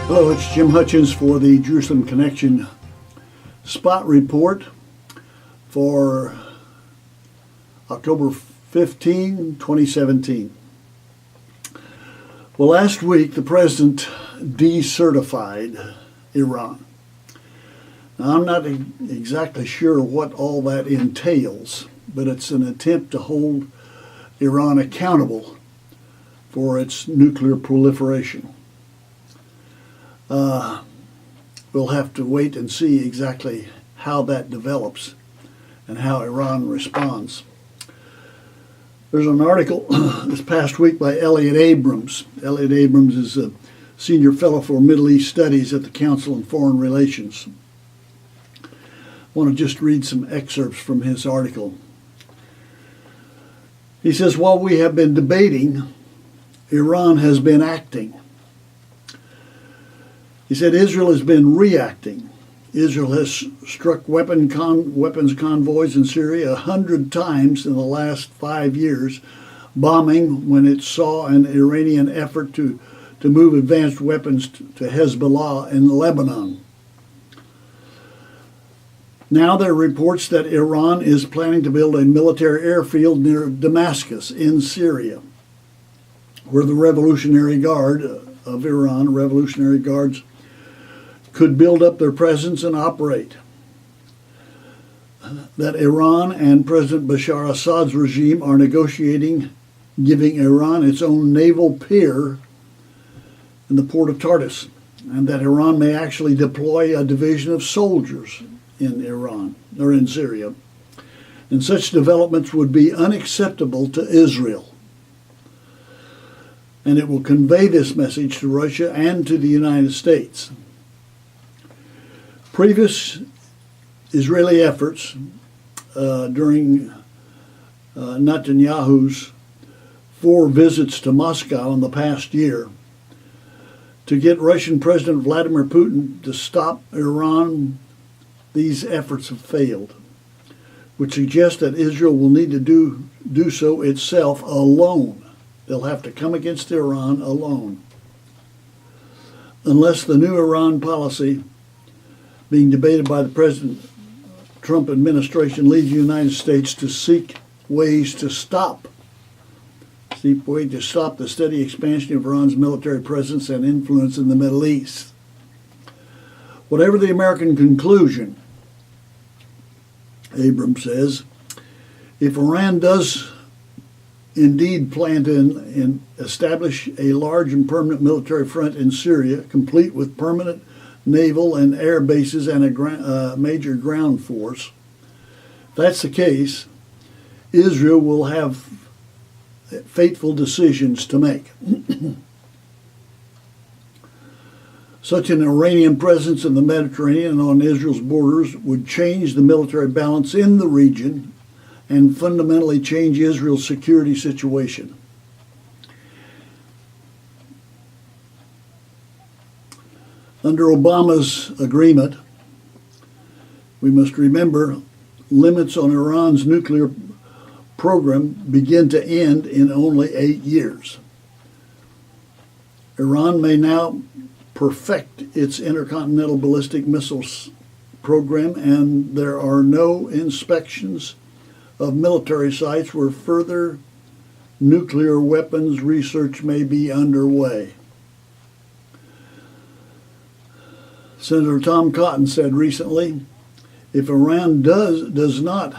Hello, it's Jim Hutchins for the Jerusalem Connection Spot Report for October 15, 2017. Well, last week the president decertified Iran. Now, I'm not exactly sure what all that entails, but it's an attempt to hold Iran accountable for its nuclear proliferation. We'll have to wait and see exactly how that develops and how Iran responds. There's an article this past week by Elliot Abrams. Elliot Abrams is a senior fellow for Middle East Studies at the Council on Foreign Relations. I want to just read some excerpts from his article. He says, while we have been debating, Iran has been acting. He said Israel has been reacting. Israel has struck weapons convoys in Syria 100 times in the last 5 years, bombing when it saw an Iranian effort to move advanced weapons to Hezbollah in Lebanon. Now there are reports that Iran is planning to build a military airfield near Damascus in Syria, where the Revolutionary Guard of Iran, Revolutionary Guards, could build up their presence and operate. That Iran and President Bashar Assad's regime are negotiating giving Iran its own naval pier in the port of Tartus, and that Iran may actually deploy a division of soldiers in Iran or in Syria. And such developments would be unacceptable to Israel. And it will convey this message to Russia and to the United States. Previous Israeli efforts during Netanyahu's 4 visits to Moscow in the past year to get Russian President Vladimir Putin to stop Iran, these efforts have failed, which suggests that Israel will need to do so itself alone. They'll have to come against Iran alone. Unless the new Iran policy being debated by the President Trump administration leads the United States to seek ways to stop the steady expansion of Iran's military presence and influence in the Middle East. Whatever the American conclusion, Abrams says, if Iran does indeed plan to establish a large and permanent military front in Syria, complete with permanent naval and air bases and a major ground force, if that's the case, Israel will have fateful decisions to make. Such an Iranian presence in the Mediterranean and on Israel's borders would change the military balance in the region and fundamentally change Israel's security situation. Under Obama's agreement, we must remember limits on Iran's nuclear program begin to end in only 8 years. Iran may now perfect its intercontinental ballistic missiles program, and there are no inspections of military sites where further nuclear weapons research may be underway. Senator Tom Cotton said recently, if Iran does not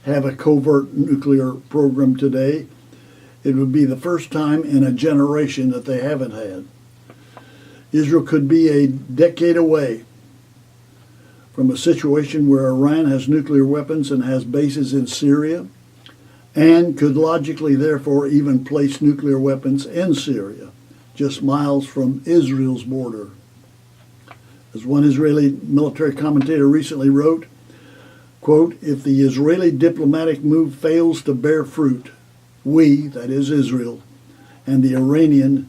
have a covert nuclear program today, it would be the first time in a generation that they haven't had. Israel could be a decade away from a situation where Iran has nuclear weapons and has bases in Syria, and could logically therefore even place nuclear weapons in Syria, just miles from Israel's border. As one Israeli military commentator recently wrote, quote, if the Israeli diplomatic move fails to bear fruit, we, that is Israel, and the Iranians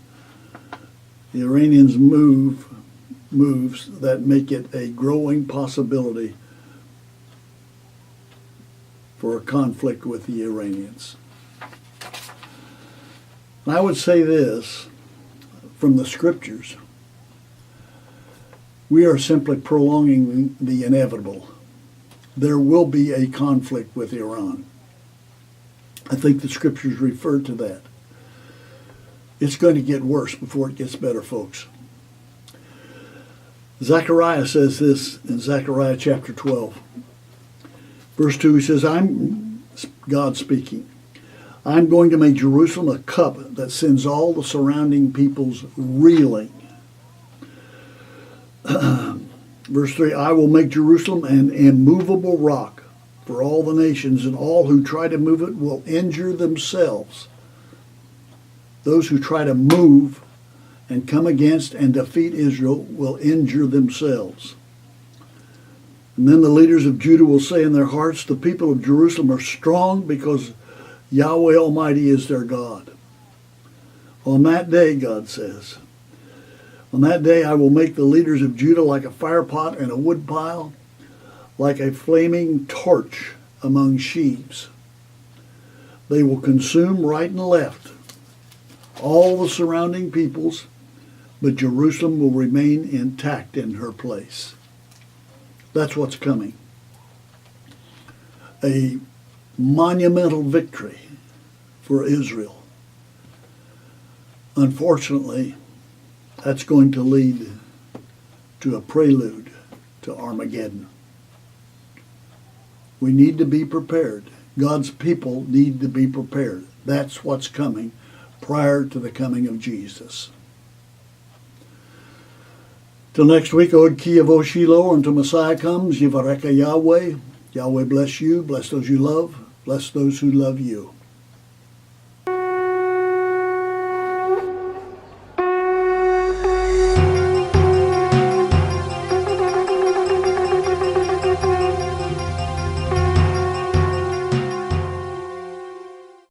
moves that make it a growing possibility for a conflict with the Iranians. And I would say this from the scriptures. We are simply prolonging the inevitable. There will be a conflict with Iran. I think the scriptures refer to that. It's going to get worse before it gets better, folks. Zechariah says this in Zechariah chapter 12. Verse 2, he says, I'm God speaking. I'm going to make Jerusalem a cup that sends all the surrounding peoples reeling. Verse 3, I will make Jerusalem an immovable rock for all the nations, and all who try to move it will injure themselves. Those who try to move and come against and defeat Israel will injure themselves. And then the leaders of Judah will say in their hearts, the people of Jerusalem are strong because Yahweh Almighty is their God. On that day, God says, on that day I will make the leaders of Judah like a firepot and a woodpile, like a flaming torch among sheaves. They will consume right and left all the surrounding peoples, but Jerusalem will remain intact in her place. That's what's coming. A monumental victory for Israel. Unfortunately, that's going to lead to a prelude to Armageddon. We need to be prepared. God's people need to be prepared. That's what's coming prior to the coming of Jesus. Till next week, Od Kiyavo Shiloh, until Messiah comes, Yivareka Yahweh. Yahweh bless you, bless those you love, bless those who love you.